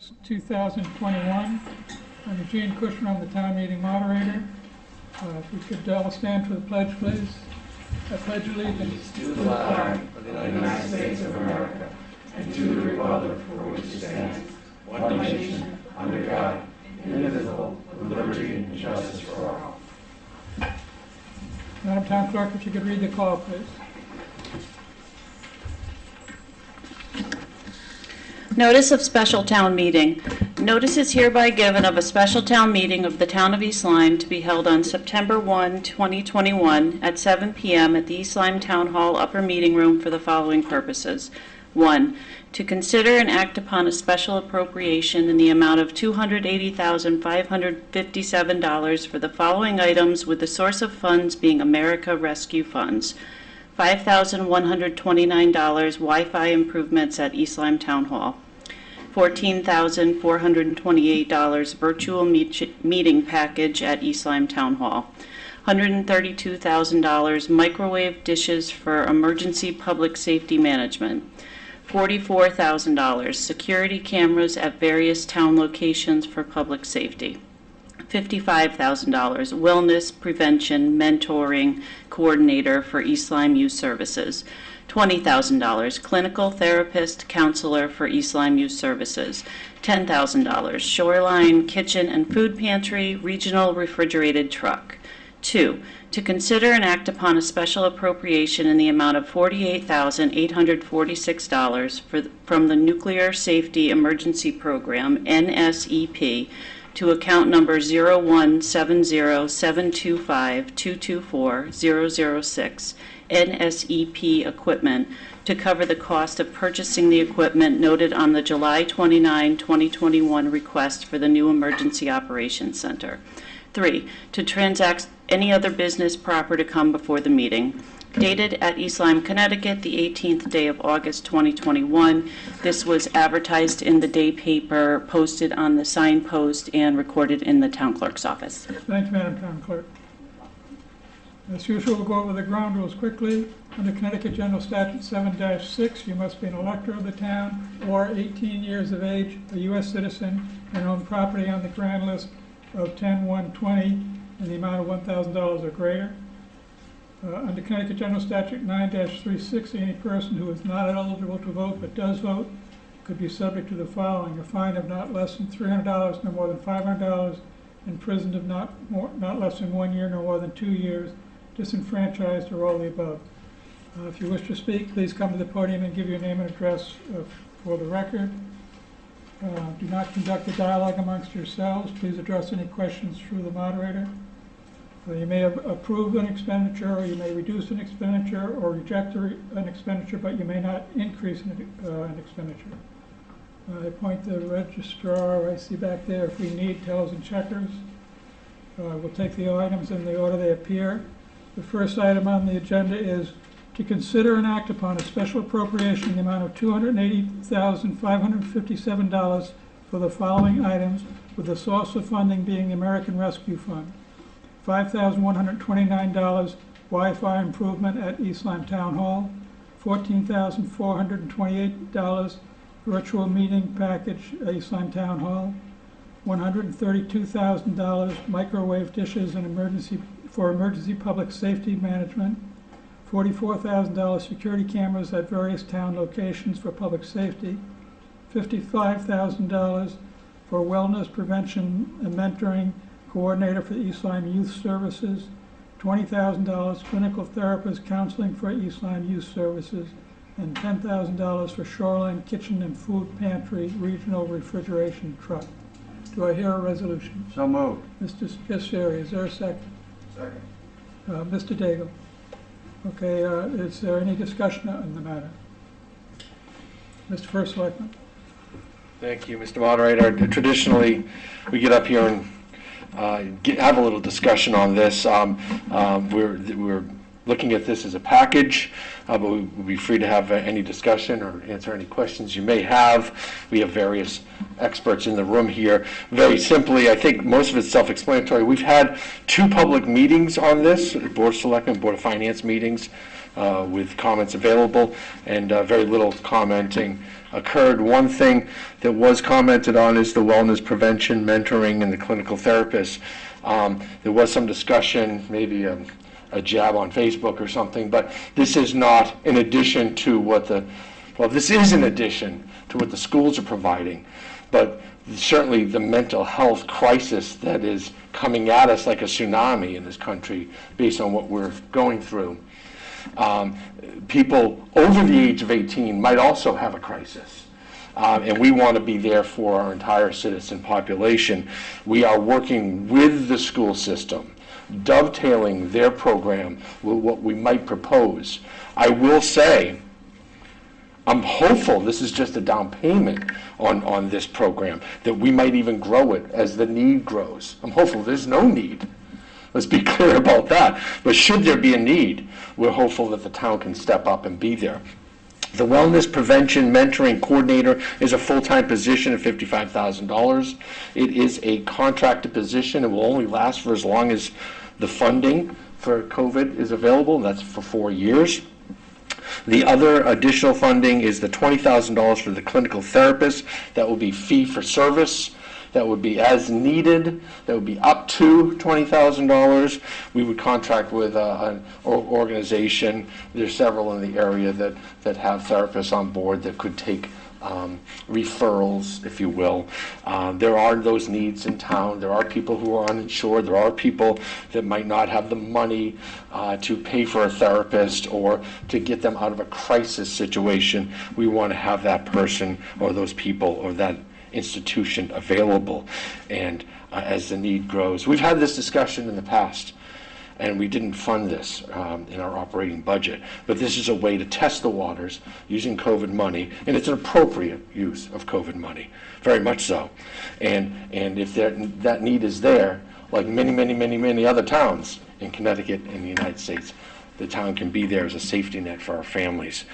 2021. I'm Eugene Kushner, I'm the town meeting moderator. If we could all stand for the pledge, please. I pledge allegiance to the flag of the United States of America and to the republic for which it stands, one nation, under God, indivisible, with liberty and justice for all. Madam Town Clerk, if you could read the call, please. Notice of special town meeting. Notice is hereby given of a special town meeting of the Town of East Lyme to be held on September 1, 2021 at 7 p.m. at the East Lyme Town Hall Upper Meeting Room for the following purposes. 1. To consider and act upon a special appropriation in the amount of $280,557 for the following items, with the source of funds being America Rescue Funds. $5,129 Wi-Fi improvements at East Lyme Town Hall. $14,428 virtual meeting package at East Lyme Town Hall. $132,000 microwave dishes for emergency public safety management. $44,000 security cameras at various town locations for public safety. $55,000 wellness, prevention, mentoring coordinator for East Lyme Youth Services. $20,000 clinical therapist counselor for East Lyme Youth Services. $10,000 shoreline kitchen and food pantry regional refrigerated truck. 2. To consider and act upon a special appropriation in the amount of $48,846 from the Nuclear Safety Emergency Program, NSEP, to account number 0170725224006, NSEP equipment, to cover the cost of purchasing the equipment noted on the July 29, 2021 request for the new Emergency Operations Center. 3. To transact any other business proper to come before the meeting. Dated at East Lyme, Connecticut, the 18th day of August 2021. This was advertised in the day paper, posted on the signpost, and recorded in the town clerk's office. Thank you, Madam Town Clerk. As usual, we'll go over the ground rules quickly. Under Connecticut General Statute 7-6, you must be an elector of the town or 18 years of age, a U.S. citizen, and own property on the grand list of 10-120 in the amount of $1,000 or greater. Under Connecticut General Statute 9-360, any person who is not eligible to vote but does vote could be subject to the following: a fine of not less than $300, no more than $500, imprisoned of not less than 1 year, no more than 2 years, disenfranchised, or all the above. If you wish to speak, please come to the podium and give your name and address for the record. Do not conduct a dialogue amongst yourselves. Please address any questions through the moderator. You may approve an expenditure, or you may reduce an expenditure, or reject an expenditure, but you may not increase an expenditure. I appoint the registrar, I see back there, if we need tells and checkers. We'll take the items in the order they appear. The first item on the agenda is to consider and act upon a special appropriation in the amount of $280,557 for the following items, with the source of funding being the American Rescue Fund. $5,129 Wi-Fi improvement at East Lyme Town Hall. $14,428 virtual meeting package at East Lyme Town Hall. $132,000 microwave dishes and emergency public safety management. $44,000 security cameras at various town locations for public safety. $55,000 for wellness, prevention, and mentoring coordinator for East Lyme Youth Services. $20,000 clinical therapist counseling for East Lyme Youth Services, and $10,000 for shoreline kitchen and food pantry regional refrigeration truck. Do I hear a resolution? So moved. Mr. Piscieri, is there a second? Second. Mr. Daigle. Okay, is there any discussion on the matter? Mr. First Selectman. Thank you, Mr. Moderator. Traditionally, we get up here and have a little discussion on this. We're looking at this as a package, but we'll be free to have any discussion or answer any questions you may have. We have various experts in the room here. Very simply, I think most of it's self-explanatory. We've had 2 public meetings on this, Board of Selectmen, Board of Finance meetings, with comments available, and very little commenting occurred. One thing that was commented on is the wellness prevention, mentoring, and the clinical therapists. There was some discussion, maybe a jab on Facebook or something, but this is not in addition to what this is in addition to what the schools are providing, but certainly the mental health crisis that is coming at us like a tsunami in this country based on what we're going through. People over the age of 18 might also have a crisis. And we want to be there for our entire citizen population. We are working with the school system, dovetailing their program with what we might propose. I will say, I'm hopeful this is just a down payment on this program, that we might even grow it as the need grows. I'm hopeful there's no need. Let's be clear about that. But should there be a need, we're hopeful that the town can step up and be there. The Wellness Prevention Mentoring Coordinator is a full-time position at $55,000. It is a contracted position. It will only last for as long as the funding for COVID is available, and that's for 4 years. The other additional funding is the $20,000 for the clinical therapist. That will be fee for service. That would be as needed. That would be up to $20,000. We would contract with an organization. There's several in the area that have therapists on board that could take referrals, if you will. There are those needs in town. There are people who are uninsured. There are people that might not have the money to pay for a therapist or to get them out of a crisis situation. We want to have that person or those people or that institution available, and as the need grows. We've had this discussion in the past, and we didn't fund this in our operating budget, but this is a way to test the waters using COVID money, and it's an appropriate use of COVID money, very much so. And if that need is there, like many other towns in Connecticut and the United States, the town can be there as a safety net for our families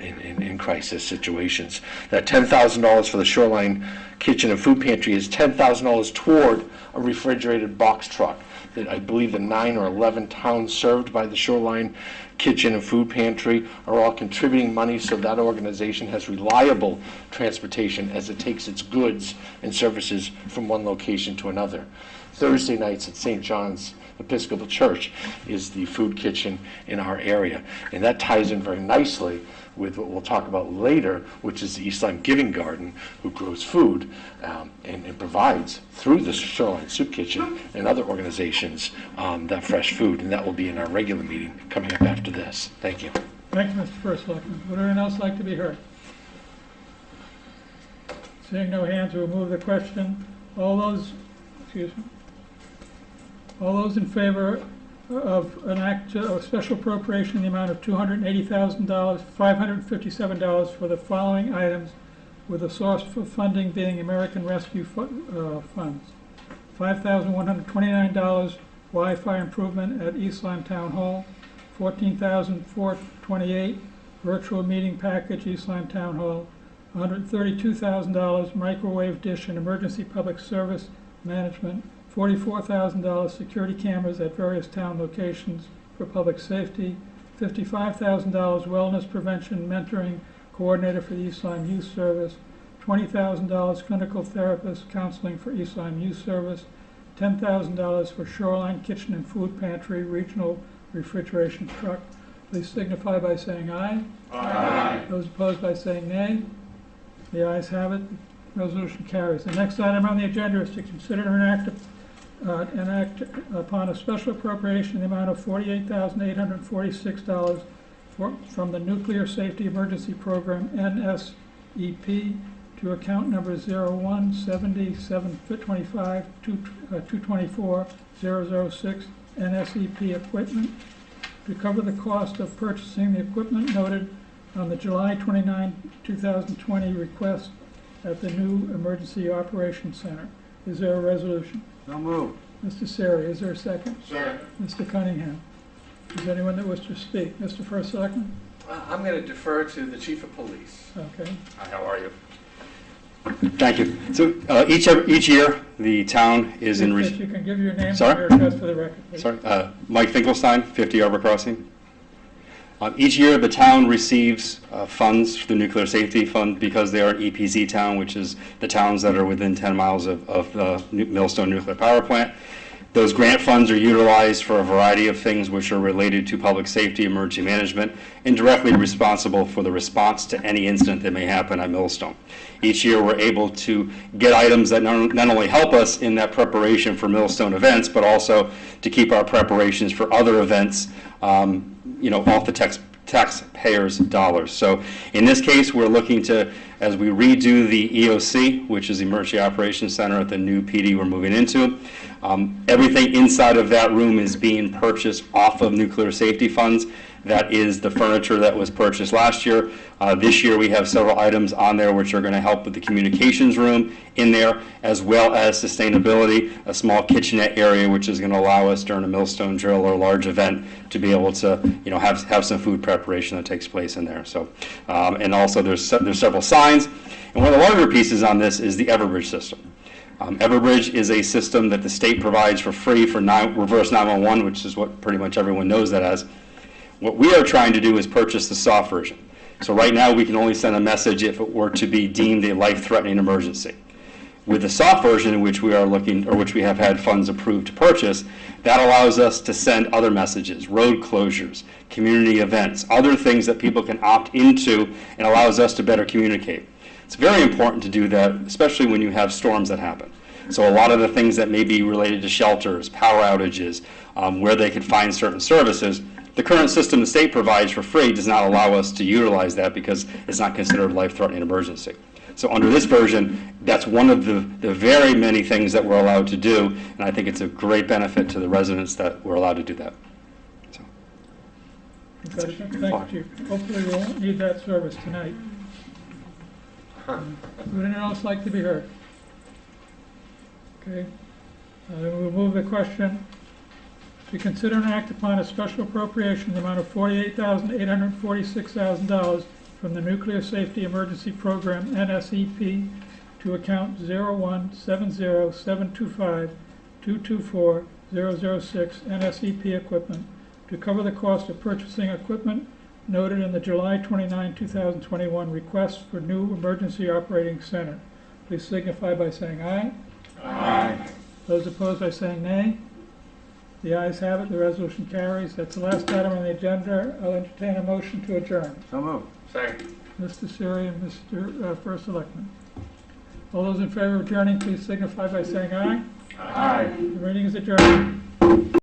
in crisis situations. That $10,000 for the Shoreline Kitchen and Food Pantry is $10,000 toward a refrigerated box truck that I believe the 9 or 11 towns served by the Shoreline Kitchen and Food Pantry are all contributing money so that organization has reliable transportation as it takes its goods and services from one location to another. Thursday nights at St. John's Episcopal Church is the food kitchen in our area. And that ties in very nicely with what we'll talk about later, which is the East Lyme Giving Garden, who grows food and provides through the Shoreline Soup Kitchen and other organizations that fresh food. And that will be in our regular meeting coming up after this. Thank you. Thank you, Mr. First Selectman. Would anyone else like to be heard? Seeing no hands, we'll move the question. All those in favor of an act of special appropriation in the amount of $280,000, $557 for the following items, with the source for funding being American Rescue Funds. $5,129 Wi-Fi improvement at East Lyme Town Hall. $14,428 virtual meeting package, East Lyme Town Hall. $132,000 microwave dish and emergency public service management. $44,000 security cameras at various town locations for public safety. $55,000 wellness prevention mentoring coordinator for the East Lyme Youth Service. $20,000 clinical therapist counseling for East Lyme Youth Service. $10,000 for Shoreline Kitchen and Food Pantry regional refrigeration truck. Please signify by saying aye. Aye. Those opposed by saying nay. The ayes have it. Resolution carries. The next item on the agenda is to consider an act upon a special appropriation in the amount of $48,846 from the Nuclear Safety Emergency Program, NSEP, to account number 01-77-25-224-006 NSEP equipment to cover the cost of purchasing the equipment noted on the July 29, 2020 request at the new Emergency Operations Center. Is there a resolution? So moved. Mr. Seri, is there a second? Second. Mr. Cunningham. Is there anyone that wishes to speak? Mr. First Selectman? I'm going to defer to the chief of police. Okay. Hi, how are you? Thank you. So each year, the town is in... If you can give your name and Sorry? your address for the record, please. Sorry, Mike Finkelstein, 50 Arbor Crossing. Each year, the town receives funds for the Nuclear Safety Fund because they are an EPZ town, which is the towns that are within 10 miles of the Millstone Nuclear Power Plant. Those grant funds are utilized for a variety of things which are related to public safety, emergency management, and directly responsible for the response to any incident that may happen at Millstone. Each year, we're able to get items that not only help us in that preparation for Millstone events, but also to keep our preparations for other events, off the taxpayers' dollars. So in this case, we're looking to, as we redo the EOC, which is the Emergency Operations Center at the new PD we're moving into, everything inside of that room is being purchased off of nuclear safety funds. That is the furniture that was purchased last year. This year we have several items on there which are going to help with the communications room in there, as well as sustainability, a small kitchenette area which is going to allow us during a millstone drill or a large event to be able to have some food preparation that takes place in there. So, and also there's several signs. And one of the larger pieces on this is the Everbridge system. Everbridge is a system that the state provides for free for reverse 911, which is what pretty much everyone knows that as. What we are trying to do is purchase the soft version. So right now we can only send a message if it were to be deemed a life-threatening emergency. With the soft version, which we are looking, or which we have had funds approved to purchase, that allows us to send other messages, road closures, community events, other things that people can opt into, and allows us to better communicate. It's very important to do that, especially when you have storms that happen. So a lot of the things that may be related to shelters, power outages, where they could find certain services, the current system the state provides for free does not allow us to utilize that because it's not considered a life-threatening emergency. So under this version, that's one of the very many things that we're allowed to do, and I think it's a great benefit to the residents that we're allowed to do that. So. Thank you, Chief. Hopefully we won't need that service tonight. Would anyone else like to be heard? Okay. Then we'll move the question. To consider and act upon a special appropriation in the amount of $48,846,000 from the Nuclear Safety Emergency Program, NSEP, to account 0170725224006 NSEP equipment to cover the cost of purchasing equipment noted in the July 29, 2021 request for new emergency operating center. Please signify by saying aye. Aye. Those opposed by saying nay. The ayes have it, the resolution carries. That's the last item on the agenda. I'll entertain a motion to adjourn. So moved. Second. Mr. Siri and Mr. First Selectman. All those in favor of adjourning, please signify by saying aye. Aye. The meeting is adjourned.